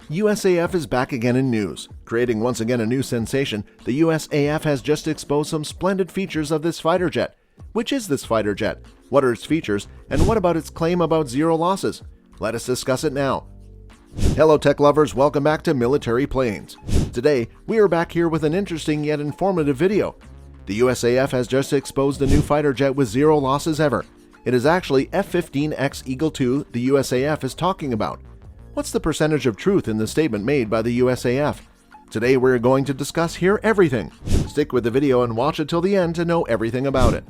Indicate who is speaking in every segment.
Speaker 1: USAF is back again in news. Creating once again a new sensation, the USAF has just exposed some splendid features of this fighter jet. Which is this fighter jet? What are its features? And what about its claim about zero losses? Let us discuss it now. Hello tech lovers, welcome back to Military Planes. Today, we are back here with an interesting yet informative video. The USAF has just exposed a new fighter jet with zero losses ever. It is actually F-15X Eagle II the USAF is talking about. What's the percentage of truth in the statement made by the USAF? Today we're going to discuss here everything. Stick with the video and watch it till the end to know everything about it.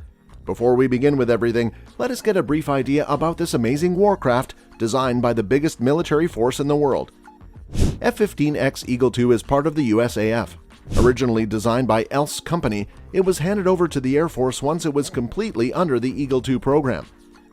Speaker 1: Before we begin with everything, let us get a brief idea about this amazing warcraft designed by the biggest military force in the world. F-15X Eagle II is part of the USAF. Originally designed by Else Company, it was handed over to the Air Force once it was completely under the Eagle II program.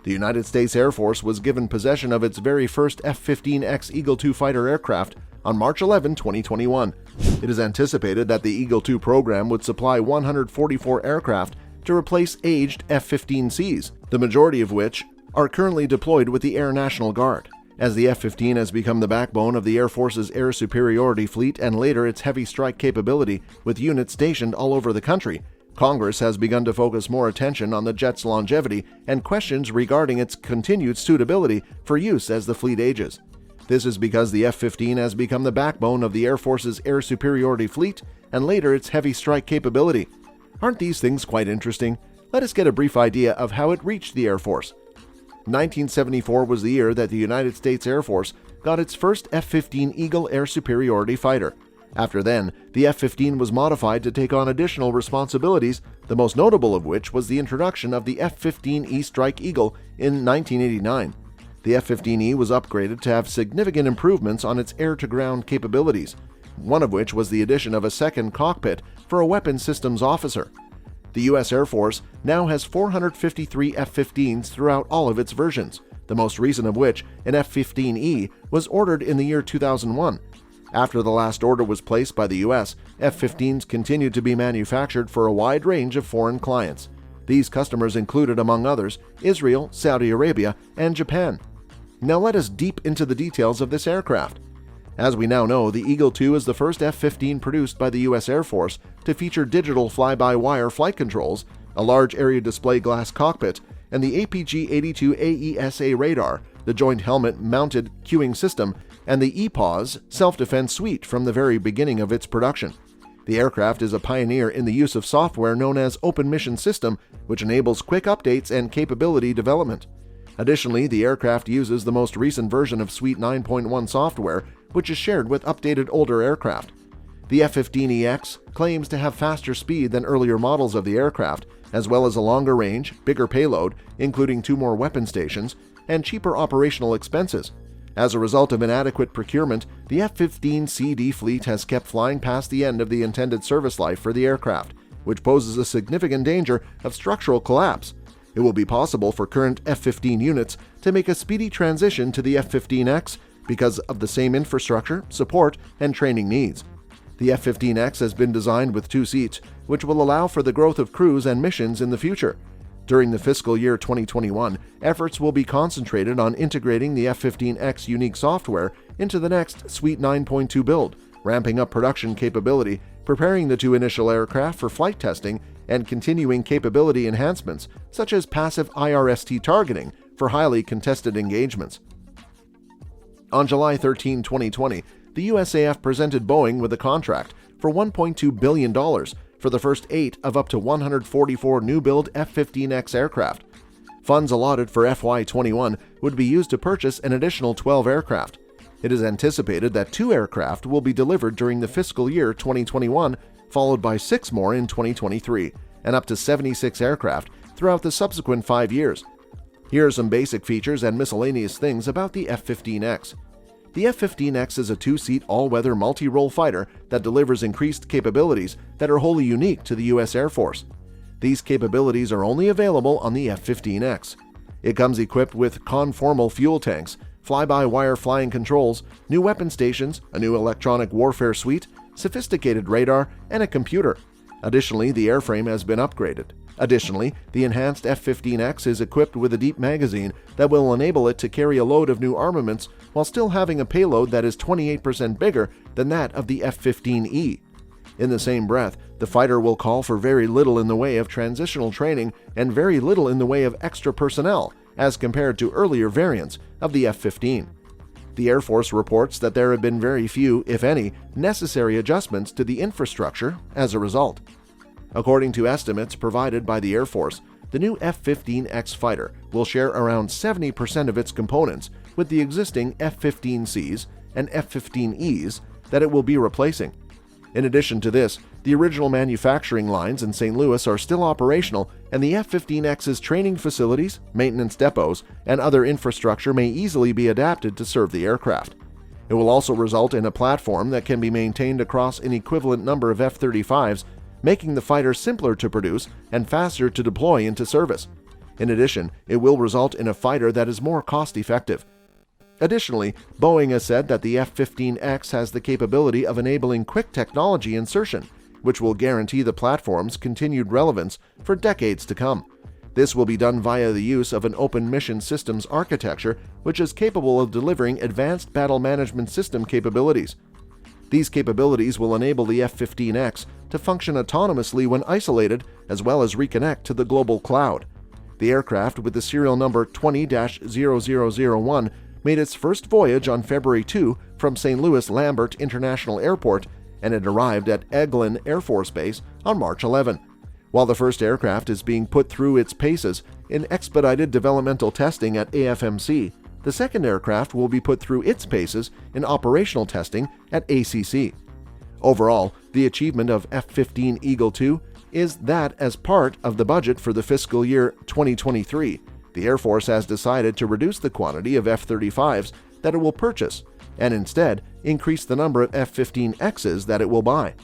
Speaker 1: The United States Air Force was given possession of its very first F-15X Eagle II fighter aircraft on March 11, 2021. It is anticipated that the Eagle II program would supply 144 aircraft to replace aged F-15Cs, the majority of which are currently deployed with the Air National Guard. As the F-15 has become the backbone of the Air Force's air superiority fleet and later its heavy strike capability with units stationed all over the country, Congress has begun to focus more attention on the jet's longevity and questions regarding its continued suitability for use as the fleet ages. This is because the F-15 has become the backbone of the Air Force's air superiority fleet and later its heavy strike capability. Aren't these things quite interesting? Let us get a brief idea of how it reached the Air Force. 1974 was the year that the United States Air Force got its first F-15 Eagle air superiority fighter. After then, the F-15 was modified to take on additional responsibilities, the most notable of which was the introduction of the F-15E Strike Eagle in 1989. The F-15E was upgraded to have significant improvements on its air-to-ground capabilities, one of which was the addition of a second cockpit for a weapons systems officer. The U.S. Air Force now has 453 F-15s throughout all of its versions, the most recent of which, an F-15E, was ordered in the year 2001. After the last order was placed by the U.S., F-15s continued to be manufactured for a wide range of foreign clients. These customers included, among others, Israel, Saudi Arabia, and Japan. Now let us deep into the details of this aircraft. As we now know, the Eagle II is the first F-15 produced by the U.S. Air Force to feature digital fly-by-wire flight controls, a large area display glass cockpit, and the APG-82 AESA radar, the joint helmet-mounted cueing system, and the EPAWS self-defense suite from the very beginning of its production. The aircraft is a pioneer in the use of software known as Open Mission System, which enables quick updates and capability development. Additionally, the aircraft uses the most recent version of Suite 9.1 software, which is shared with updated older aircraft. The F-15EX claims to have faster speed than earlier models of the aircraft, as well as a longer range, bigger payload, including 2 more weapon stations, and cheaper operational expenses. As a result of inadequate procurement, the F-15CD fleet has kept flying past the end of the intended service life for the aircraft, which poses a significant danger of structural collapse. It will be possible for current F-15 units to make a speedy transition to the F-15X because of the same infrastructure, support, and training needs. The F-15X has been designed with 2 seats, which will allow for the growth of crews and missions in the future. During the fiscal year 2021, efforts will be concentrated on integrating the F-15X unique software into the next Suite 9.2 build, ramping up production capability, preparing the 2 initial aircraft for flight testing, and continuing capability enhancements such as passive IRST targeting for highly contested engagements. On July 13, 2020, the USAF presented Boeing with a contract for $1.2 billion for the first 8 of up to 144 new-build F-15X aircraft. Funds allotted for FY21 would be used to purchase an additional 12 aircraft. It is anticipated that 2 aircraft will be delivered during the fiscal year 2021, followed by 6 more in 2023, and up to 76 aircraft throughout the subsequent 5 years. Here are some basic features and miscellaneous things about the F-15X. The F-15X is a 2-seat all-weather multi-role fighter that delivers increased capabilities that are wholly unique to the U.S. Air Force. These capabilities are only available on the F-15X. It comes equipped with conformal fuel tanks, fly-by-wire flying controls, new weapon stations, a new electronic warfare suite, sophisticated radar, and a computer. Additionally, the airframe has been upgraded. Additionally, the enhanced F-15X is equipped with a deep magazine that will enable it to carry a load of new armaments while still having a payload that is 28% bigger than that of the F-15E. In the same breath, the fighter will call for very little in the way of transitional training and very little in the way of extra personnel as compared to earlier variants of the F-15. The Air Force reports that there have been very few, if any, necessary adjustments to the infrastructure as a result. According to estimates provided by the Air Force, the new F-15X fighter will share around 70% of its components with the existing F-15Cs and F-15Es that it will be replacing. In addition to this, the original manufacturing lines in St. Louis are still operational, and the F-15X's training facilities, maintenance depots, and other infrastructure may easily be adapted to serve the aircraft. It will also result in a platform that can be maintained across an equivalent number of F-35s, making the fighter simpler to produce and faster to deploy into service. In addition, it will result in a fighter that is more cost-effective. Additionally, Boeing has said that the F-15X has the capability of enabling quick technology insertion, which will guarantee the platform's continued relevance for decades to come. This will be done via the use of an open mission systems architecture, which is capable of delivering advanced battle management system capabilities. These capabilities will enable the F-15X to function autonomously when isolated, as well as reconnect to the global cloud. The aircraft, with the serial number 20-0001, made its first voyage on February 2 from St. Louis Lambert International Airport, and it arrived at Eglin Air Force Base on March 11. While the first aircraft is being put through its paces in expedited developmental testing at AFMC, the second aircraft will be put through its paces in operational testing at ACC. Overall, the achievement of F-15 Eagle II is that as part of the budget for the fiscal year 2023, the Air Force has decided to reduce the quantity of F-35s that it will purchase and instead increase the number of F-15Xs that it will buy.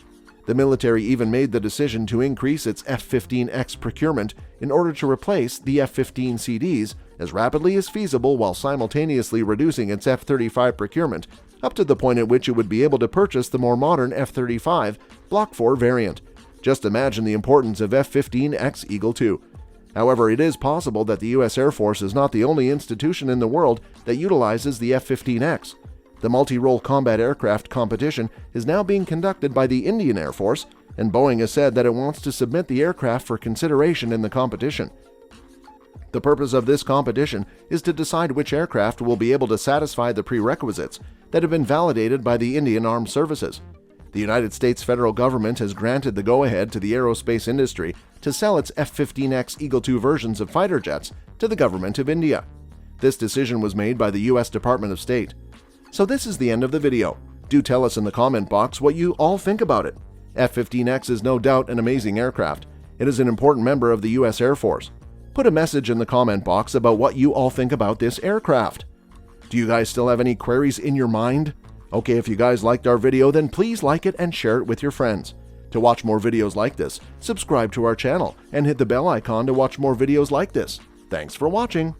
Speaker 1: The military even made the decision to increase its F-15X procurement in order to replace the F-15CDs as rapidly as feasible while simultaneously reducing its F-35 procurement up to the point at which it would be able to purchase the more modern F-35 Block 4 variant. Just imagine the importance of F-15X Eagle II. However, it is possible that the U.S. Air Force is not the only institution in the world that utilizes the F-15X. The multi-role combat aircraft competition is now being conducted by the Indian Air Force, and Boeing has said that it wants to submit the aircraft for consideration in the competition. The purpose of this competition is to decide which aircraft will be able to satisfy the prerequisites that have been validated by the Indian Armed Services. The United States federal government has granted the go-ahead to the aerospace industry to sell its F-15X Eagle II versions of fighter jets to the government of India. This decision was made by the U.S. Department of State. So this is the end of the video. Do tell us in the comment box what you all think about it. F-15X is no doubt an amazing aircraft. It is an important member of the U.S. Air Force. Put a message in the comment box about what you all think about this aircraft. Do you guys still have any queries in your mind? Okay, if you guys liked our video, then please like it and share it with your friends. To watch more videos like this, subscribe to our channel and hit the bell icon to watch more videos like this. Thanks for watching.